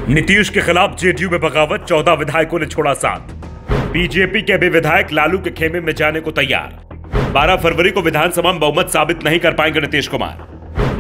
नीतीश के खिलाफ जेडीयू में बगावत, 14 विधायकों ने छोड़ा साथ। बीजेपी के भी विधायक लालू के खेमे में जाने को तैयार। 12 फरवरी को विधानसभा में बहुमत साबित नहीं कर पाएंगे नीतीश कुमार।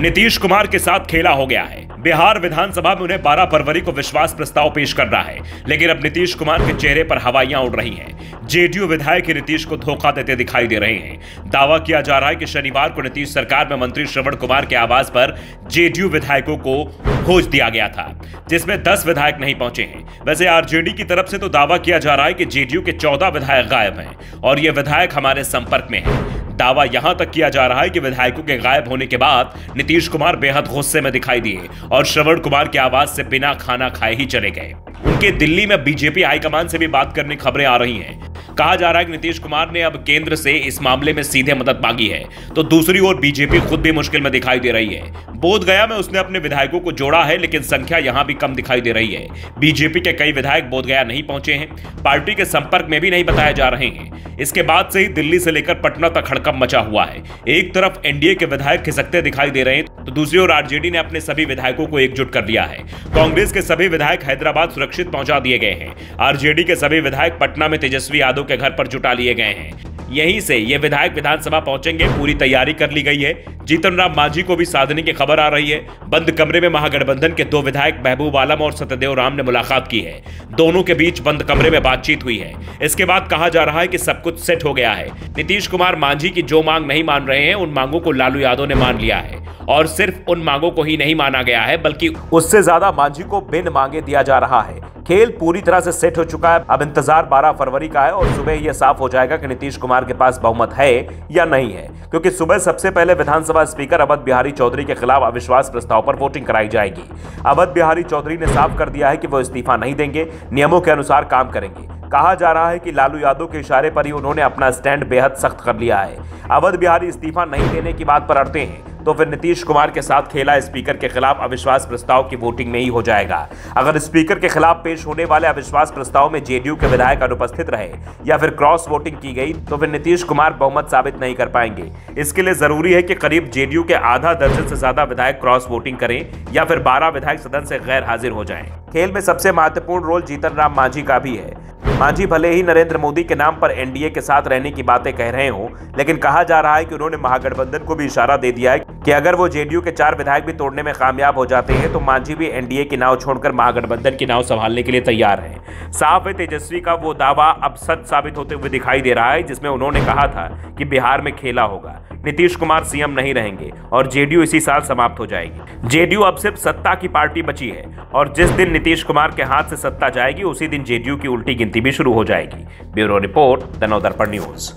नीतीश कुमार के साथ खेला हो गया है। बिहार विधानसभा में उन्हें 12 फरवरी को विश्वास प्रस्ताव पेश करना है, लेकिन अब नीतीश कुमार के चेहरे पर हवाइयां उड़ रही हैं। जेडीयू विधायक नीतीश को धोखा देते दिखाई दे रहे हैं। दावा किया जा रहा है कि शनिवार को नीतीश सरकार में मंत्री श्रवण कुमार के आवास पर जेडीयू विधायकों को खोज दिया गया था, जिसमें 10 विधायक नहीं पहुंचे हैं। वैसे आरजेडी की तरफ से तो दावा किया जा रहा है कि जेडीयू के 14 विधायक गायब हैं और ये विधायक हमारे संपर्क में हैं। दावा यहां तक किया जा रहा है कि विधायकों के गायब होने के बाद नीतीश कुमार बेहद गुस्से में दिखाई दिए और श्रवण कुमार के आवास से बिना खाना खाए ही चले गए। उनके दिल्ली में बीजेपी हाईकमान से भी बात करने की खबरें आ रही हैं। कहा जा रहा है कि नीतीश कुमार ने अब केंद्र से इस मामले में सीधे मदद मांगी है, तो दूसरी ओर बीजेपी खुद भी मुश्किल में दिखाई दे रही है। बोधगया में उसने अपने विधायकों को जोड़ा है, लेकिन संख्या यहां भी कम दिखाई दे रही है। बीजेपी के कई विधायक बोधगया नहीं पहुंचे हैं, पार्टी के संपर्क में भी नहीं बताए जा रहे हैं। इसके बाद से ही दिल्ली से लेकर पटना तक हड़कंप मचा हुआ है। एक तरफ एनडीए के विधायक खिसकते दिखाई दे रहे हैं, तो दूसरी ओर आरजेडी ने अपने सभी विधायकों को एकजुट कर लिया है। कांग्रेस के सभी विधायक हैदराबाद सुरक्षित पहुंचा दिए गए हैं। आरजेडी के सभी विधायक पटना में तेजस्वी यादव के घर पर जुटा लिए गए हैं। यहीं से ये विधायक विधानसभा पहुंचेंगे, पूरी तैयारी कर ली गई है। जीतन राम मांझी को भी साधने की खबर आ रही है। बंद कमरे में महागठबंधन के 2 विधायक महबूब आलम और सत्यदेव राम ने मुलाकात की है। दोनों के बीच बंद कमरे में बातचीत हुई है। इसके बाद कहा जा रहा है कि सब कुछ सेट हो गया है। नीतीश कुमार मांझी की जो मांग नहीं मान रहे हैं, उन मांगों को लालू यादव ने मान लिया है। और सिर्फ उन मांगों को ही नहीं माना गया है, बल्कि उससे ज्यादा मांझी को बिन मांगे दिया जा रहा है। खेल पूरी तरह से सेट हो चुका है। अब इंतजार 12 फरवरी का है और सुबह यह साफ हो जाएगा कि नीतीश कुमार के पास बहुमत है या नहीं है, क्योंकि सुबह सबसे पहले विधानसभा स्पीकर अवध बिहारी चौधरी के खिलाफ अविश्वास प्रस्ताव पर वोटिंग कराई जाएगी। अवध बिहारी चौधरी ने साफ कर दिया है कि वो इस्तीफा नहीं देंगे, नियमों के अनुसार काम करेंगे। कहा जा रहा है कि लालू यादव के इशारे पर ही उन्होंने अपना स्टैंड बेहद सख्त कर लिया है। अवध बिहारी इस्तीफा नहीं देने की बात पर अड़ते हैं, तो फिर नीतीश कुमार के साथ खेला स्पीकर के खिलाफ अविश्वास प्रस्ताव की वोटिंग में ही हो जाएगा। अगर स्पीकर के खिलाफ पेश होने वाले अविश्वास प्रस्ताव में जेडीयू के विधायक अनुपस्थित रहे या फिर क्रॉस वोटिंग की गई, तो फिर नीतीश कुमार बहुमत साबित नहीं कर पाएंगे। इसके लिए जरूरी है कि करीब जेडीयू के आधा दर्जन से ज्यादा विधायक क्रॉस वोटिंग करें या फिर 12 विधायक सदन से गैर हाजिर हो जाएं। खेल में सबसे महत्वपूर्ण रोल जीतन राम मांझी का भी है। मांझी भले ही नरेंद्र मोदी के नाम पर एनडीए के साथ रहने की बातें कह रहे हो, लेकिन कहा जा रहा है कि उन्होंने महागठबंधन को भी इशारा दे दिया है कि अगर वो जेडीयू के 4 विधायक भी तोड़ने में कामयाब हो जाते हैं, तो मांझी भी एनडीए की नाव छोड़कर महागठबंधन की नाव संभालने के लिए तैयार है। साफ है, तेजस्वी का वो दावा अब सच साबित होते हुए दिखाई दे रहा है, जिसमें उन्होंने कहा था कि बिहार में खेला होगा, नीतीश कुमार सीएम नहीं रहेंगे और जेडीयू इसी साल समाप्त हो जाएगी। जेडीयू अब सिर्फ सत्ता की पार्टी बची है और जिस दिन नीतीश कुमार के हाथ से सत्ता जाएगी, उसी दिन जेडीयू की उल्टी गिनती भी शुरू हो जाएगी। Bureau report, the Navdarpan news.